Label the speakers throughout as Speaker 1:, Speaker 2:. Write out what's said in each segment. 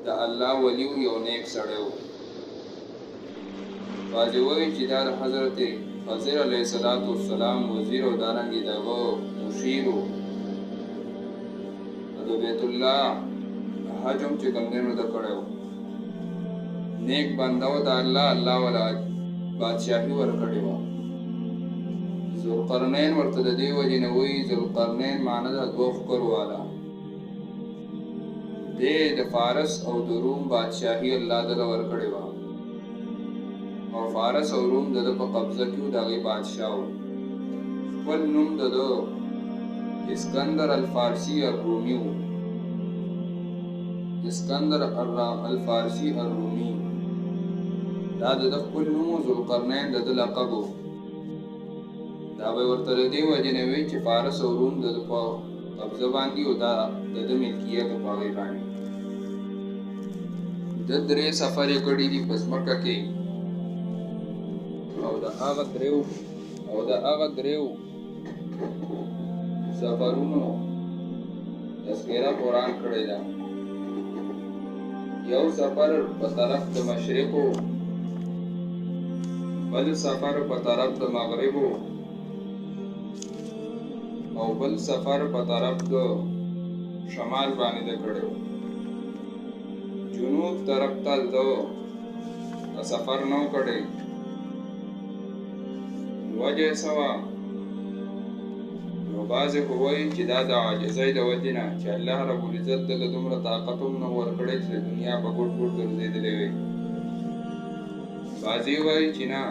Speaker 1: د الله ولی یو نیک سړی و. بعضې وایي چې دا د حضرت خضر علیه السلام وزیر او دارنګې د هغه مشیر و. د بیت الله حج هم چې کوم دی نو ده کړی و. نیک بنده و د الله ولا بادشاهي ورکړې وه. ذوالقرنین ورته د دې وجې نه وایي ذوالقرنین معنی ده دوه ښکرو والا. دی د فارس او د روم بادشاهي الله دله ورکړې وه او فارس او روم د ده په قبضه کې و، د هغې بادشاه و. خپل نوم د ده اسکندر الفارسي الرومي و. اسکندر الفارسي الرومي دا د ده خپل نوم و. ذوالقرنین د ده لقب و. دا به ورته د دې وجې نه وي چې فارس او روم د ده په قبضه باندې او دا د ده ملکیت په هغې باندې. ده 3 سفرې کړي دي په ځمکه کې او د هغه دریو سفرونو تذکره قرآن کړې ده. یو سفر په طرف د مشرقو، بل سفر په طرف د مغربو او بل سفر په طرف د شمال باندې ده کړی و. جنوب طرف ته ده سفر نه و کړی. وجه یې څه وه؟ نو بعضې خو وایي چې دا د عاجزۍ د وجې نه چې الله رب العزت دله دومره طاقت هم نه ورکړی چې د دنیا په ګوټ ګوټ ګرځېدلی وي. بعضې وایي چې نه،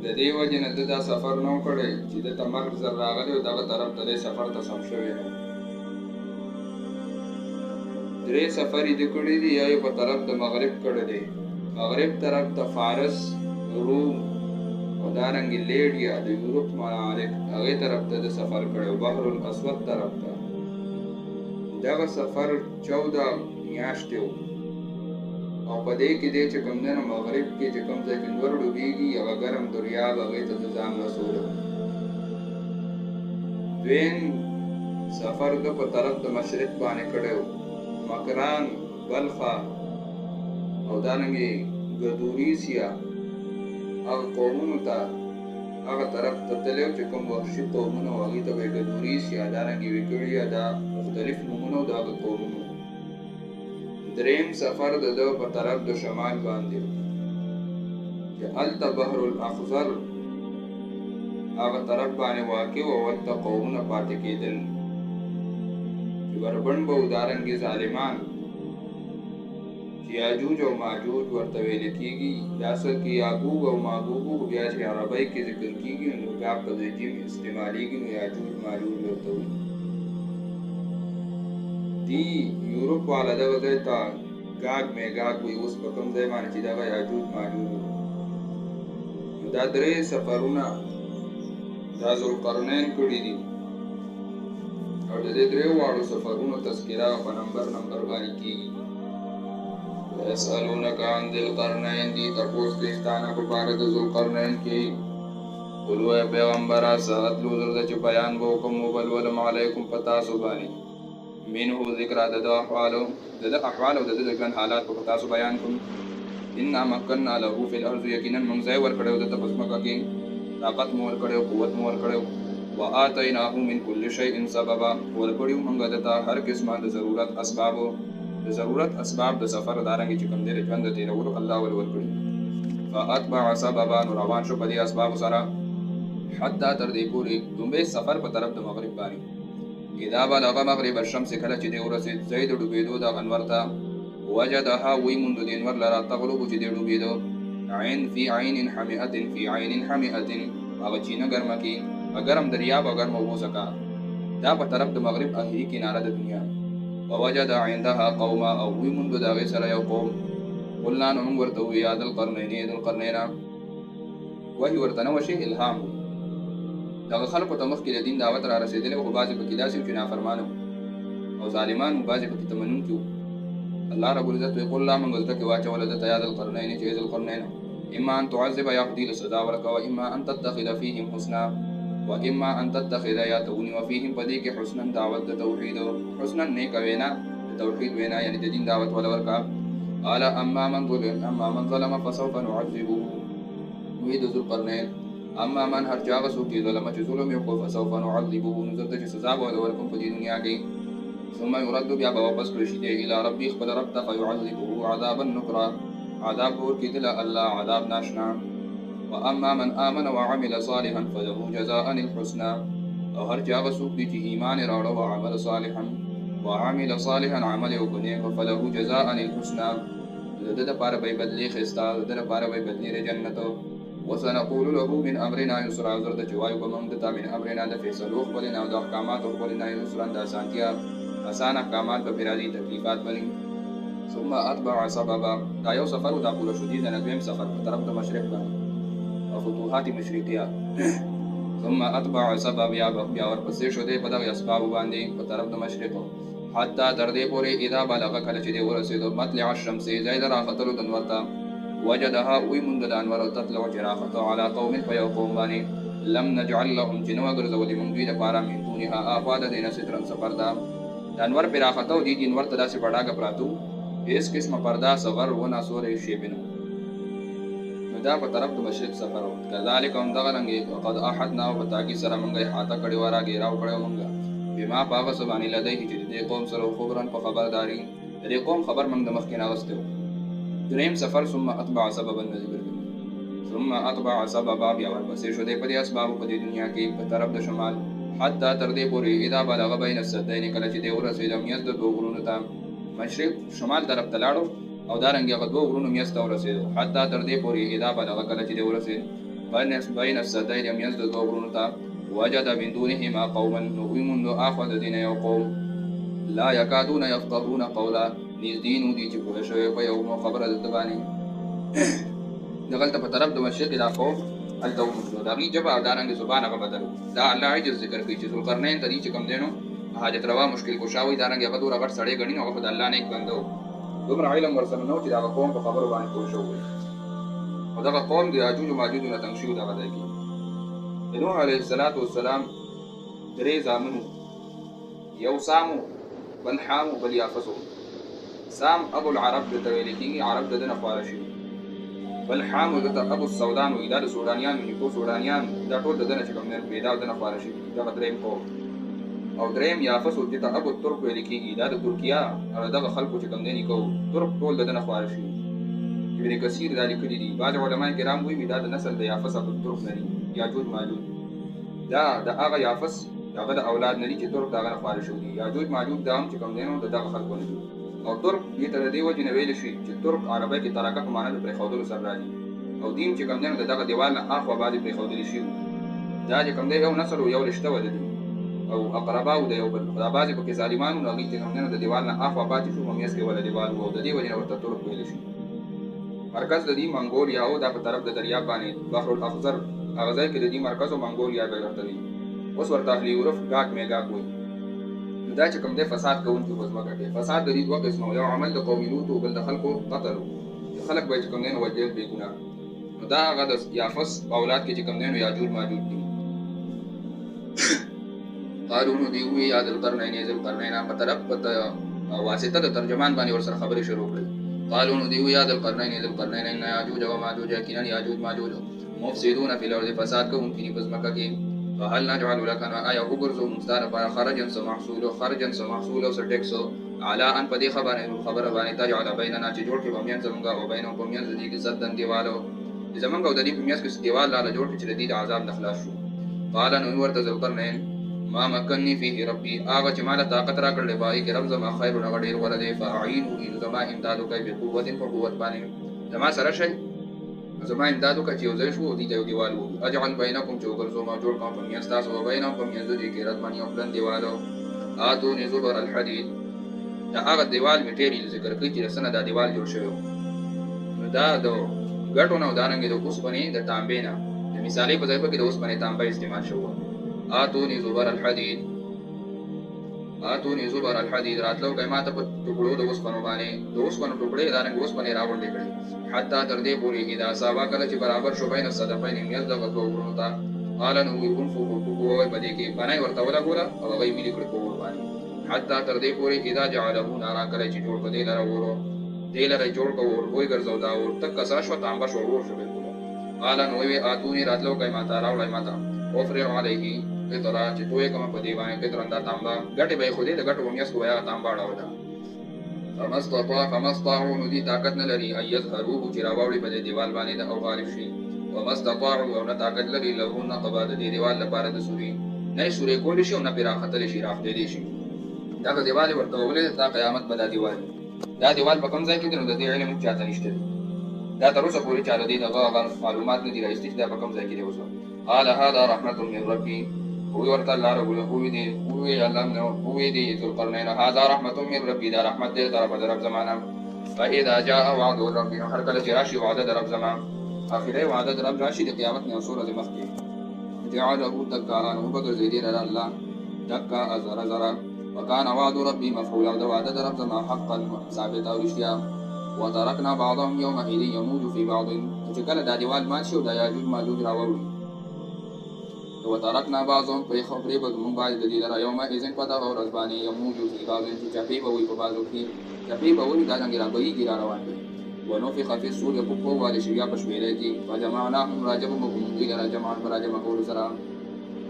Speaker 1: د دې وجې نه ده دا سفر نه و کړی چې ده ته مرګ زر راغلی او دغه طرف ته دی سفر ته سم شوی نه. 3 سفر یې ده کړي دي. یا یې په طرف د مغرب کړی دی. مغرب طرف ته فارس، روم او دارنګې لیډیا د یورپ ممالک هغې طرف ته د سفر کړی و، بحر الاسود طرف ته. دغه سفر 14 میاشتې و او په دې کې دی چې کوم دی نو مغرب کې چې کوم ځای کې لمر ډوبېږي هغه ګرم دریاب هغې ته د ځان رسولی و. دویم سفر ده په طرف د مشرق باندې کړی و. مکران، بلخه او دارنګې ګدوریسیا هغه قومونو ته هغه طرف ته تللی و چې کوم وحشي قومونه و هغې ته به یې ګدوریسیا، دارنګې ویکړیا، دا مختلف نومونه و د هغه قومونو. دریم سفر د ده په طرف د شمال باندې چې هلته بحر الاخضر هغه طرف باندې واقع و او هلته قومونه پاتې کېدل چې بربنډ به و دارنګې ظالمان چې یاجوج او ماجوج ورته ویل کېږي. دا اصل کې یاګوګ او ماګوګ بیا چې عربۍ کې ذکر کېږي نو بیا په دې جیم استعمالېږي نو یاجوج ماجوج ورته وایي. دی یورپ والا دغه ځای ته ګاګ میګاګ وایي، اوس په کوم ځای باندې چې دغه یاجوج ماجوج و. نو دا 3 سفرونه دا ذوالقرنین کړي دي او د دې 3 واړو سفرونو تذکره په نمبر باندې کېږي. یسألونک عن ذی القرنین، دی تپوس کوي ستانه په باره د ذوالقرنین کې. قل وایه پیغمبره ساتلو زر چې بیان به وکړم وبلولم علیکم په تاسو باندې منه ذکر د ده احوال او د ده د ژوند حالات په تاسو بیان کړم. انا مکننا له فی الارض، یقینا موږ ځای ورکړی و ده ته په ځمکه کې، طاقت مو ورکړی و، قوت مو ورکړی و. وآتیناه من کل شیء سببا، ورکړي و موږ ده ته هر قسمه د ضرورت اسباب د سفر دارنګې چې کوم دی د ژوند د تېرولو الله ولې ورکړي. فاتبع سببا، نو روان شو په دې اسبابو سره حتی تر دې پورې لومبی سفر په طرف د مغرب باندې. اذا بلغ مغرب الشمس، کله چې دی ورسېد ځای د ډوبېدو دغه انور ته، وجدها وی موندو د انور لره تغلب چې دی ډوبېدو عین فی عین حمیئة فی عین حمیئة، هغه چینه ګرمه کې ګرم دریاب او ګرمه اوبو څخه، دا په طرف د مغرب اخري کناره د دنیا. ووجد عندها قوما، او وی موندو د هغې سره یو قوم. قلنا، نو موږ ورته ووایو یا ذوالقرنین وحي ورته نه وشي، الهام دغه خلکو ته مخکې د دین دعوت را رسېدلی و، خو بعضې پکې داسې و چې نافرمانه او ظالمان و، بعضې پکې تمنونکي و. الله رب العزت وایي قل لا، موږ زړه کې واچوله ده ته یا ذوالقرنین چې ذوالقرنین اما ان تعذب، یا خدای له سزا ورکوه، واما ان تتخذ فیهم حسنا، واما ان تتخذ، یا ته ونیوه فیهم په دې کې حسنا دعوت د توحید، حسنا نیکه وینا د توحید وینا یعنی د دین دعوت ولا ورکا. قال اما من ظلم فسوف نعذبه. وی د ذوالقرنین اما من هر چا هغه څوک چې ظلم چې ظلم یې وکړ فسوف نعذبه نو زه ته چې سزا به ورکوم په دې دنیا کې. ثم يرد بیا به واپس کړی شي الى ربي خپل رب ته فيعذبه عذابا نكرا عذاب ورکړي الله عذاب ناشنا. واما من امن وعمل صالحا فله جزاء الحسنى. او هر چا هغه څوک چې ایمان راوړ او عمل صالحا وعمل صالحا عمل وکړي فله جزاء الحسنى د لپاره به بدلی خستا د لپاره به بدلی جنت. وسنقول له من امرنا يسرا زرد جوایو کوم د من امرنا د فیصلو خپلنا او د احکامات خپلنا یسرا د اسانتیا آسان احکامات به راځي تکلیفات بني. ثم اتبع سببا دا یو سفر دا پوره شو دي نه دویم سفر په طرف د مشرق باندې او فتوحات مشرقیه. ثم اتبع سبب یا ورپسې شو دی په دغه اسباب باندې په طرف د مشرق حتی تر دې پورې اذا بلغ کله چې دی ورسېدو مطلع الشمس زید راختلو د انور ته وجدها وی مند د انور تطلع جراحته على قوم فيو قوم باندې لم نجعل لهم جنو ګرځولې موږ دوی لپاره من دونها آفاد دینه سترن سفردا د انور پراختو دي انور ته داسې بډاګه پراتو هیڅ قسمه پردا صغر ونه سورې شی بنو. نو دا په طرف د مشرق سفر کذالک هم دغه رنګې وقد احدنا وبتاکی سره موږ احاطه کړی ورا ګیراو کړو موږ بما پاغه سبحانه لدی چې دې قوم سره خبرن په خبرداري دې قوم خبر موږ د مخکې راغستو. دریم سفر ثم اتبع سببا نذبر ثم اتبع سببا بیا ورپسې شو دې په دې اسباب په دې دنیا کې په طرف د شمال حتی تر دې پورې اذا بلغ بین السدین کله چې دې ورسېد میز د دوه غرونو ته مشرق شمال طرف ته لاړو او دا رنګ هغه دوه غرونو میز ته ورسېد حتی تر دې پورې اذا بلغ کله چې دې ورسېد بین السدین میز د دوه غرونو ته وجد من دونهما قوما نومند اخذ دین یو قوم لا یکادون یفقهون قولا نزدینو دي چې په شوی په یو خبره د باندې دغلت په طرف د مشرق دا قوم التو دا غي جبا دا رنګ زبان هغه بدل دا الله عجز ذکر کوي چې ذوالقرنین ته دي چې کم دینو حاجت روا مشکل کوشاوي دا رنګ هغه دور غټ سړی غنی نو خدای الله نه یک بندو دومره علم ورسره نو چې دا قوم په خبرو باندې کوشاوي او دا قوم د یاجوج او ماجوج نه تنشیو دا غدای کی. نوح علیه السلام درې زامنو یو سامو بل حامو بل یافسو. سام ابو العرب د تویل کیږي عرب دنه خوارشي بل حامو د ابو السودان و اداره سودانیان نیکو سودانیان دا ټول دنه چې کوم نه پیدا دنه خوارشي دا دریم قوم. او دریم یافسو چې ابو ترک ویل کیږي دا د ترکیه او دغه خلکو چې کوم نه نیکو ترک ټول دنه خوارشي. ابن کثیر دا لیکلي دي بعض علما کرام وایي دا د نسل د یافس ابو ترک نه دي یاجوج ماجوج دا د هغه یافس هغه د اولاد نه دي چې ترک دغه خوارشي دي. یاجوج ماجوج دا هم چې کوم نه دغه خلکو نه دي او ترک دې تر دې وجه نه ویل شي چې ترک عربی کې ترکه په معنی د پرېښودلو سره راځي او دین چې کوم نه دغه دیوال نه اخوا باندې پرېښودل شي دا چې کوم دی یو نسل او یو رشته ودی او اقرباو د یو بل دا بعضې پکې ظالمانو نو هغوی چې کوم نه د دیوال نه اخوا پاتې شو ممیز کې ولا دیوال و او د دې وجې نه ورته ترک ویل شي. مرکز د دې منګولیا او دا په طرف د دریاب باندې بحر الاخضر هغه ځای کې د دې مرکز او منګولیا به ورته وي. اوس ورته اهلي یورپ ګاک میګاک وایي. دا چې کوم دی فساد کوونکي په ځمکه کې فساد د دې دوه قسمه یو عمل د قوم لوط او بل د خلکو قتل خلک به چې کوم دی نو وجل بې ګناه نو دا هغه د یافس اولاد کې چې کوم دی نو یاجوج ماجوج دي. قالو نو دی وی یا ذوالقرنین په طرف په واسطه د ترجمان باندې ورسره خبرې شروع کړې. قالو نو دی وی یا ذوالقرنین ان یاجوج و ماجوج یقینا یاجوج ماجوج مفسدون فی الارض فساد کوونکي په ځمکه کې. فهل نجعل لك آیا وګرځو مستار پر خرجا سمحصول او سټیکسو علا ان پدې خبره باندې تجعل بیننا چې جوړ کې بمیان زمونږ او بینهم بمیان دې کې صدن دیوالو زمونږ او د دې بمیان کې دیوال لا جوړ کې چې دې عذاب نه خلاص شو. قال نو ورته ذوالقرنین ما مکننی فيه ربي هغه چې مال طاقت را کړل بای کې رب زما خیر نه غډیر ولدي فاعینه زما امدادو کوي په قوت باندې زما سره شي زما امدادو کوي چې وځي شو دې دیوال وو اجعل بینکم چې وګرځو ما جوړ کوم په میاس تاسو او بینهم په میاس دې کې رات باندې خپل دیوالو اتونی زبر الحديد دا هغه دیوال میټیریل ذکر کوي چې سره دا دیوال جوړ شوی نو دا د غټو نه ودانګي د اوسپنې د تانبې نه د مثالي په ځای په کې د اوسپنې تانبې استعمال شوی. آتونی زبر الحديد راتلو کای ماته په ټوکړو د اوسپنو باندې د اوسپنو ټوکړې دا رنګ اوسپنې راوړې کړې حتی تر دې پورې اذا ساوا کله چې برابر شو بین الصدفین میز د غو ورونو تا قال نو يكون فوق په دې کې باندې ورته ولا ګوره او هغه ویلي کړ په ور باندې حتی تر دې پورې اذا جعله نارا کله چې جوړ کړي لره ورو دې لره جوړ کو ور وای ګرځاو دا ور تک کسا شو تانبا شو ور شو بالکل قال نو وی اتونی راتلو کای ماتا راولای ماتا اوفر علیه قطرا چې توې کوم په دی باندې قطر انده تانبا غټي به خو دې د غټو میاس کویا تانبا راولا فمستطاعوا ندي طاقت نه لري اي يظهروه چې راوړي په دیوال باندې د او غالب شي ومستطاعوا او نه طاقت لري له نقبا د دیوال لپاره د سوري نه سوري کول شي او نه پیرا خطر شي راف دې شي دا دیوال ورته ولې تا قیامت په دیوال دا دیوال په کوم ځای کې د دې علم چاته نشته دا تر اوسه پورې چاله دي دغه معلومات نه دي راځي چې دا په کوم ځای کې دی اوسه قال هذا رحمت من ربي هو ورته الله رب هو دي الله نو هو دي ذو القرنين هذا رحمت من ربي دا رحمت دې طرف د رب زمانه فاذا جاء وعد ربي هر کله چې راشي وعده د رب زمانه اخیری وعده د رب راشي د قیامت نه اصول د مخکې جعله دکا انه بغیر زیدی الله دکا ازر زرا وكان وعد ربي مفعولا د وعده د رب زمانه حقا ثابت او رښتیا وتركنا بعضهم يومئذ يموج في بعض چې کله دا دیوال مات شو د یاجوج ماجوج راوړي وتركنا بعضهم په خبرې به موږ باندې د دې لپاره یومئذ پتا او رزباني يموج في بعض چې چپی به وي په بعضو کې چپی به وي دا څنګه راځي ګر روان دي ونفخ في الصور په والي شیا په شمیرې دي فجمعناهم راجمهم الى جماعت راجم کول سره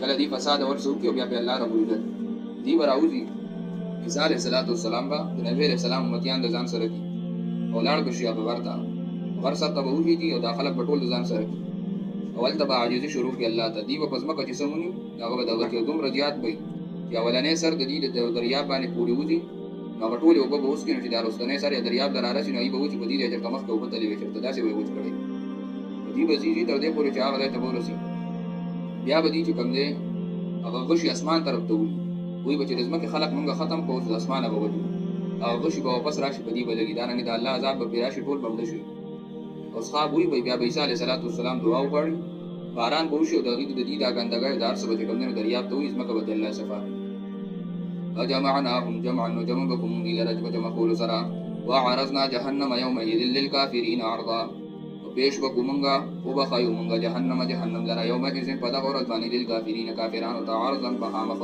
Speaker 1: کله دی فساد ورسو کې بیا په الله رب العزت دی براوزی عیسی علیه السلام با د نبی علیه السلام امتیان د ځان سره کی اولاد بشیا په ورته ورسره ته وږي دي او داخله پټول ځان سره کی اول تبع عاجزی شروع کی الله ته دی په پزما کې سمونی هغه دغه کې دوم رضیات وي چې اولنې سر د دې د دریاب باندې پوری ودی نو ټول یو به اوس کې چې دا رستنې سره دریاب دراره شي نو ای به وځي په دې چې کمخ ته وبته لوي چې داسې وي وځي کړي دی به زیږي تر دې پورې چې هغه ته ورسي بیا به دي چې کوم دې هغه غشي اسمان طرف ته وي به چې رزمکه خلق مونږه ختم کوو د اسمانه به وځي او غشي به واپس راشي په دې بلګي دا نه د الله عذاب به راشي ټول بمد شي اصحاب وی بیا عیسی علیه السلام دعا وکړي باران به وشي او د دې دا ګندګۍ دار سره چې کوم نه دریاب ته وي اسمکه به الله صفا وجمعناهم جمعا وجمعكم الى رجب جمع قول سرا وعرضنا جهنم يومئذ للكافرين عرضا وبيش بكمنغا وبخيو منغا جهنم لرا يومئذ پدا اور ازبانی للكافرين كافران تعرضا بخامخ